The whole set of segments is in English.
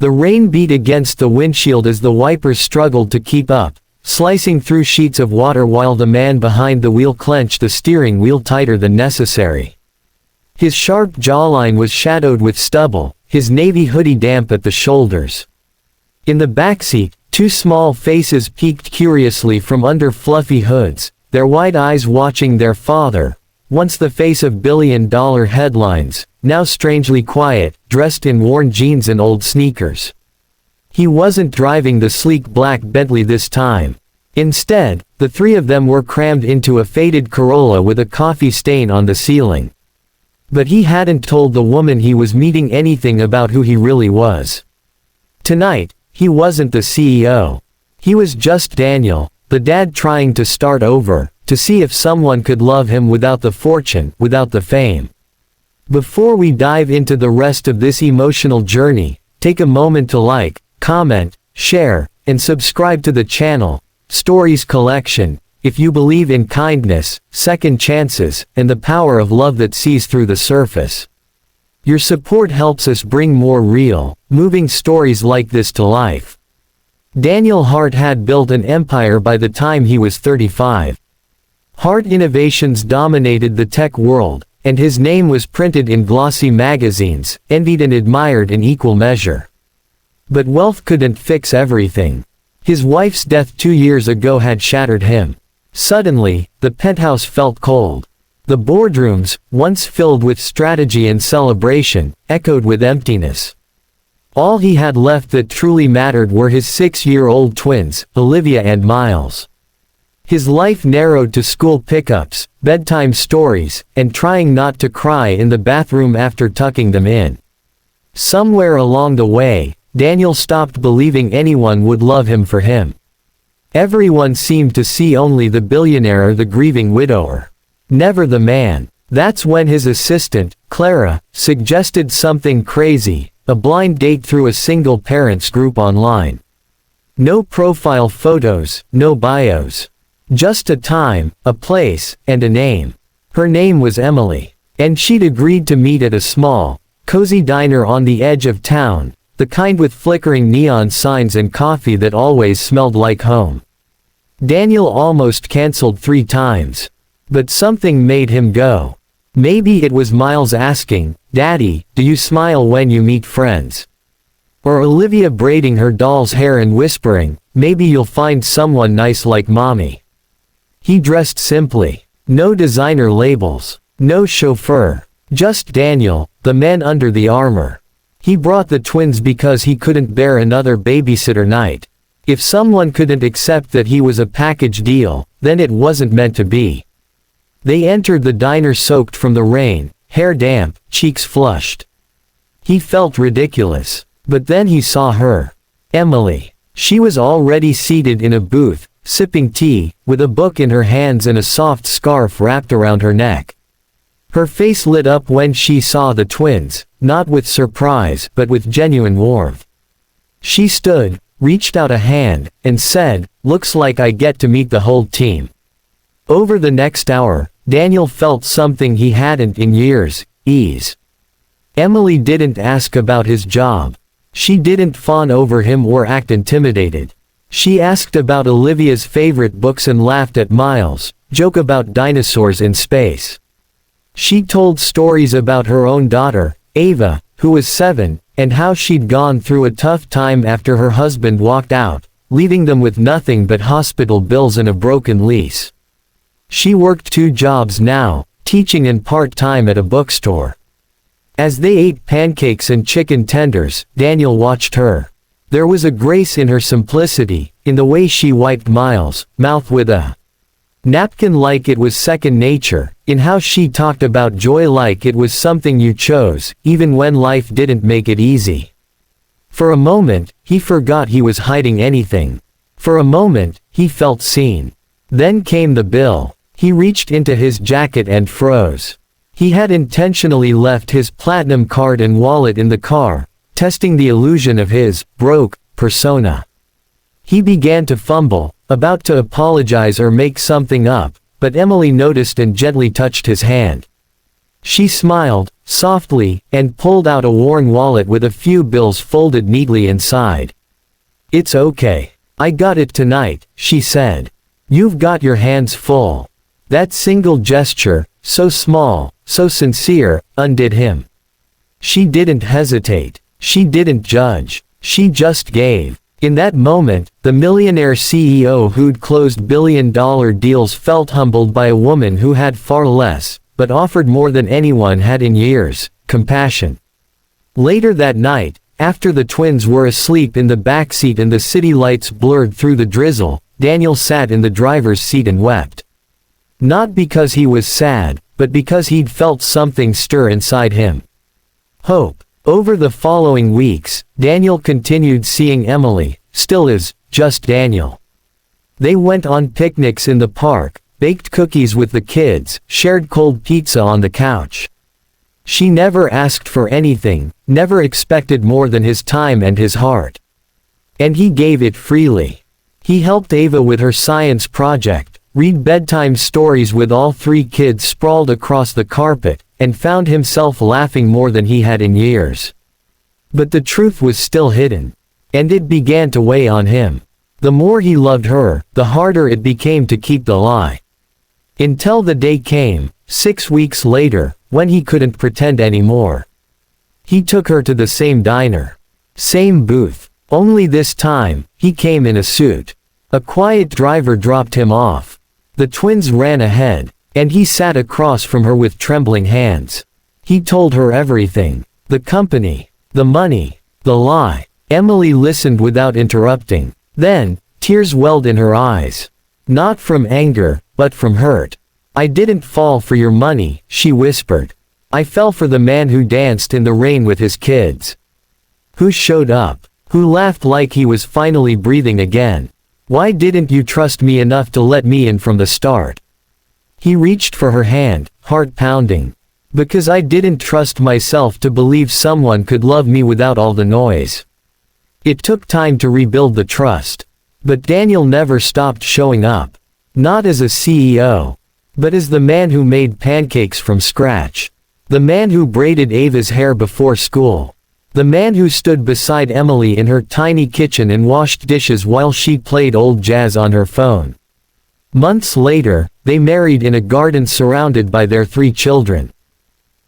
The rain beat against the windshield as the wipers struggled to keep up, slicing through sheets of water while the man behind the wheel clenched the steering wheel tighter than necessary. His sharp jawline was shadowed with stubble, his navy hoodie damp at the shoulders. In the backseat, two small faces peeked curiously from under fluffy hoods, their wide eyes watching their father, once the face of billion-dollar headlines, now strangely quiet, dressed in worn jeans and old sneakers. He wasn't driving the sleek black Bentley this time. Instead, the three of them were crammed into a faded Corolla with a coffee stain on the ceiling. But he hadn't told the woman he was meeting anything about who he really was. Tonight, he wasn't the CEO. He was just Daniel, the dad trying to start over, to see if someone could love him without the fortune, without the fame. Before we dive into the rest of this emotional journey, take a moment to like, comment, share, and subscribe to the channel, Stories Collection, if you believe in kindness, second chances, and the power of love that sees through the surface. Your support helps us bring more real, moving stories like this to life. Daniel Hart had built an empire by the time he was 35. Hart Innovations dominated the tech world, and his name was printed in glossy magazines, envied and admired in equal measure. But wealth couldn't fix everything. His wife's death 2 years ago had shattered him. Suddenly, the penthouse felt cold. The boardrooms, once filled with strategy and celebration, echoed with emptiness. All he had left that truly mattered were his 6-year-old twins, Olivia and Miles. His life narrowed to school pickups, bedtime stories, and trying not to cry in the bathroom after tucking them in. Somewhere along the way, Daniel stopped believing anyone would love him for him. Everyone seemed to see only the billionaire or the grieving widower. Never the man. That's when his assistant, Clara, suggested something crazy, a blind date through a single parents group online. No profile photos, no bios. Just a time, a place, and a name. Her name was Emily. And she'd agreed to meet at a small, cozy diner on the edge of town, the kind with flickering neon signs and coffee that always smelled like home. Daniel almost canceled 3 times. But something made him go. Maybe it was Miles asking, "Daddy, do you smile when you meet friends?" Or Olivia braiding her doll's hair and whispering, "Maybe you'll find someone nice like mommy." He dressed simply. No designer labels. No chauffeur. Just Daniel, the man under the armor. He brought the twins because he couldn't bear another babysitter night. If someone couldn't accept that he was a package deal, then it wasn't meant to be. They entered the diner soaked from the rain, hair damp, cheeks flushed. He felt ridiculous. But then he saw her. Emily. She was already seated in a booth, sipping tea, with a book in her hands and a soft scarf wrapped around her neck. Her face lit up when she saw the twins, not with surprise, but with genuine warmth. She stood, reached out a hand, and said, "Looks like I get to meet the whole team." Over the next hour, Daniel felt something he hadn't in years: ease. Emily didn't ask about his job. She didn't fawn over him or act intimidated. She asked about Olivia's favorite books and laughed at Miles' joke about dinosaurs in space. She told stories about her own daughter, Ava, who was 7, and how she'd gone through a tough time after her husband walked out, leaving them with nothing but hospital bills and a broken lease. She worked 2 jobs now, teaching and part-time at a bookstore. As they ate pancakes and chicken tenders, Daniel watched her. There was a grace in her simplicity, in the way she wiped Miles' mouth with a napkin like it was second nature, in how she talked about joy like it was something you chose, even when life didn't make it easy. For a moment, he forgot he was hiding anything. For a moment, he felt seen. Then came the bill. He reached into his jacket and froze. He had intentionally left his platinum card and wallet in the car, testing the illusion of his broke persona. He began to fumble, about to apologize or make something up, but Emily noticed and gently touched his hand. She smiled, softly, and pulled out a worn wallet with a few bills folded neatly inside. "It's okay. I got it tonight," she said. "You've got your hands full." That single gesture, so small, so sincere, undid him. She didn't hesitate. She didn't judge. She just gave. In that moment, the millionaire CEO who'd closed billion-dollar deals felt humbled by a woman who had far less, but offered more than anyone had in years: compassion. Later that night, after the twins were asleep in the backseat and the city lights blurred through the drizzle, Daniel sat in the driver's seat and wept. Not because he was sad, but because he'd felt something stir inside him. Hope. Over the following weeks, Daniel continued seeing Emily, still as just Daniel. They went on picnics in the park, baked cookies with the kids, shared cold pizza on the couch. She never asked for anything, never expected more than his time and his heart. And he gave it freely. He helped Ava with her science project, read bedtime stories with all three kids sprawled across the carpet, and found himself laughing more than he had in years. But the truth was still hidden. And it began to weigh on him. The more he loved her, the harder it became to keep the lie. Until the day came, 6 weeks later, when he couldn't pretend anymore. He took her to the same diner. Same booth. Only this time, he came in a suit. A quiet driver dropped him off. The twins ran ahead, and he sat across from her with trembling hands. He told her everything. The company, the money, the lie. Emily listened without interrupting. Then, tears welled in her eyes. Not from anger, but from hurt. "I didn't fall for your money," she whispered. "I fell for the man who danced in the rain with his kids. Who showed up. Who laughed like he was finally breathing again. Why didn't you trust me enough to let me in from the start?" He reached for her hand, heart pounding. "Because I didn't trust myself to believe someone could love me without all the noise." It took time to rebuild the trust. But Daniel never stopped showing up. Not as a CEO. But as the man who made pancakes from scratch. The man who braided Ava's hair before school. The man who stood beside Emily in her tiny kitchen and washed dishes while she played old jazz on her phone. Months later, they married in a garden surrounded by their 3 children.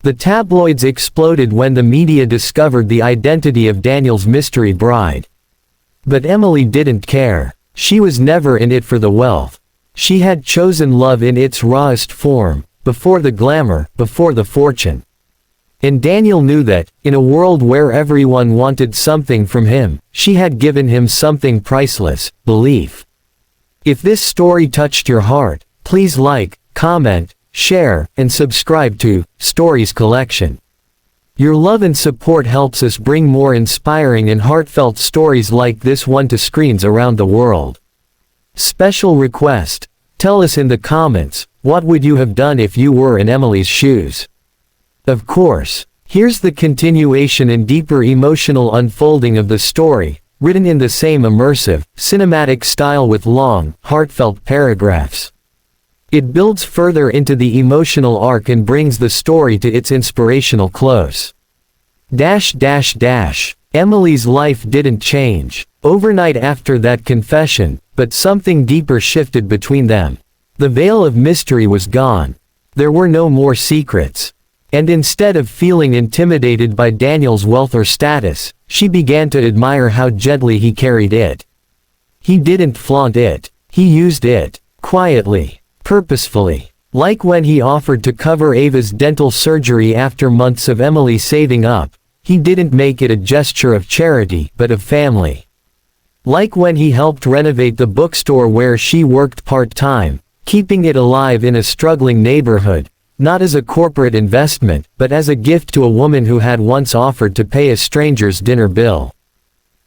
The tabloids exploded when the media discovered the identity of Daniel's mystery bride. But Emily didn't care. She was never in it for the wealth. She had chosen love in its rawest form, before the glamour, before the fortune. And Daniel knew that, in a world where everyone wanted something from him, she had given him something priceless: belief. If this story touched your heart, please like, comment, share, and subscribe to Stories Collection. Your love and support helps us bring more inspiring and heartfelt stories like this one to screens around the world. Special request: tell us in the comments, what would you have done if you were in Emily's shoes? Of course, here's the continuation and deeper emotional unfolding of the story, written in the same immersive, cinematic style with long, heartfelt paragraphs. It builds further into the emotional arc and brings the story to its inspirational close. Emily's life didn't change overnight after that confession, but something deeper shifted between them. The veil of mystery was gone. There were no more secrets. And instead of feeling intimidated by Daniel's wealth or status, she began to admire how gently he carried it. He didn't flaunt it. He used it. Quietly. Purposefully. Like when he offered to cover Ava's dental surgery after months of Emily saving up. He didn't make it a gesture of charity, but of family. Like when he helped renovate the bookstore where she worked part-time, keeping it alive in a struggling neighborhood. Not as a corporate investment, but as a gift to a woman who had once offered to pay a stranger's dinner bill.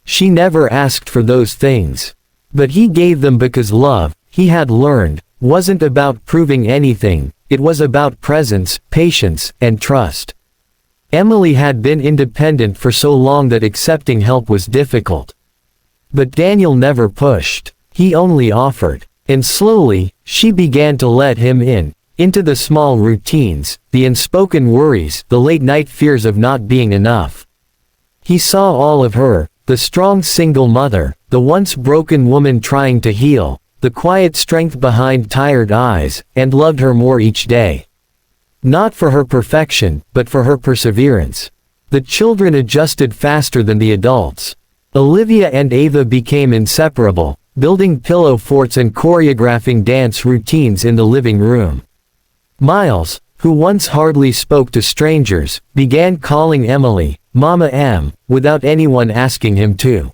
She never asked for those things. But he gave them because love, he had learned, wasn't about proving anything, it was about presence, patience, and trust. Emily had been independent for so long that accepting help was difficult. But Daniel never pushed. He only offered. And slowly, she began to let him in. Into the small routines, the unspoken worries, the late-night fears of not being enough. He saw all of her, the strong single mother, the once broken woman trying to heal, the quiet strength behind tired eyes, and loved her more each day. Not for her perfection, but for her perseverance. The children adjusted faster than the adults. Olivia and Ava became inseparable, building pillow forts and choreographing dance routines in the living room. Miles, who once hardly spoke to strangers, began calling Emily, Mama M, without anyone asking him to.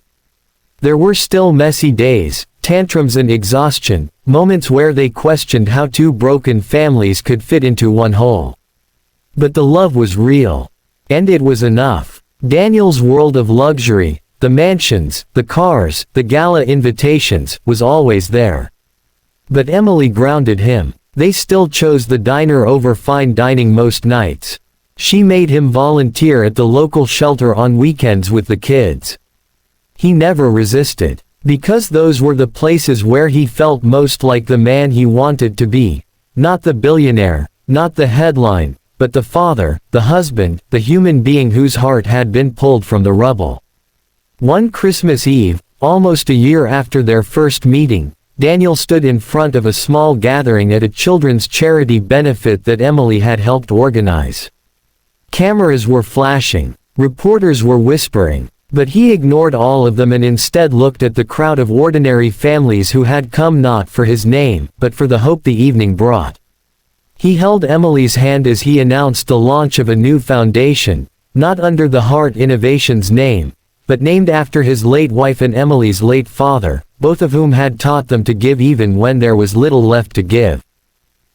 There were still messy days, tantrums and exhaustion, moments where they questioned how two broken families could fit into one whole. But the love was real. And it was enough. Daniel's world of luxury, the mansions, the cars, the gala invitations, was always there. But Emily grounded him. They still chose the diner over fine dining most nights. She made him volunteer at the local shelter on weekends with the kids. He never resisted. Because those were the places where he felt most like the man he wanted to be. Not the billionaire, not the headline, but the father, the husband, the human being whose heart had been pulled from the rubble. One Christmas Eve, almost a year after their first meeting, Daniel stood in front of a small gathering at a children's charity benefit that Emily had helped organize. Cameras were flashing, reporters were whispering, but he ignored all of them and instead looked at the crowd of ordinary families who had come not for his name, but for the hope the evening brought. He held Emily's hand as he announced the launch of a new foundation, not under the Heart Innovations name, but named after his late wife and Emily's late father, both of whom had taught them to give even when there was little left to give.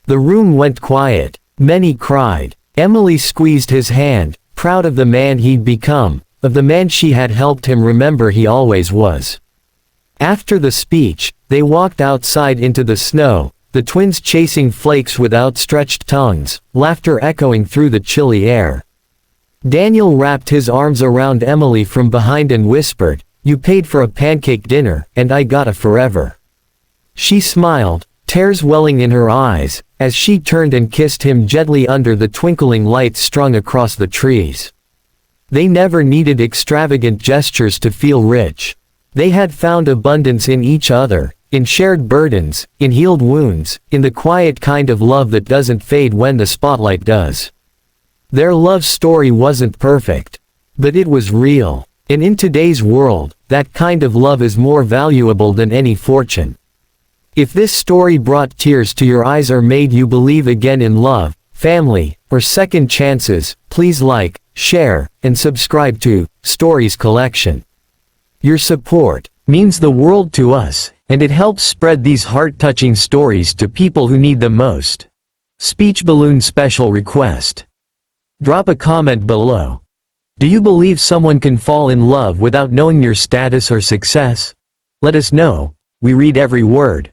The room went quiet. Many cried. Emily squeezed his hand, proud of the man he'd become, of the man she had helped him remember he always was. After the speech, they walked outside into the snow, the twins chasing flakes with outstretched tongues, laughter echoing through the chilly air. Daniel wrapped his arms around Emily from behind and whispered, "You paid for a pancake dinner, and I got a forever." She smiled, tears welling in her eyes, as she turned and kissed him gently under the twinkling lights strung across the trees. They never needed extravagant gestures to feel rich. They had found abundance in each other, in shared burdens, in healed wounds, in the quiet kind of love that doesn't fade when the spotlight does. Their love story wasn't perfect, but it was real. And in today's world, that kind of love is more valuable than any fortune. If this story brought tears to your eyes or made you believe again in love, family, or second chances, please like, share, and subscribe to Stories Collection. Your support means the world to us, and it helps spread these heart-touching stories to people who need them most. Speech balloon special request. Drop a comment below. Do you believe someone can fall in love without knowing your status or success? Let us know. We read every word.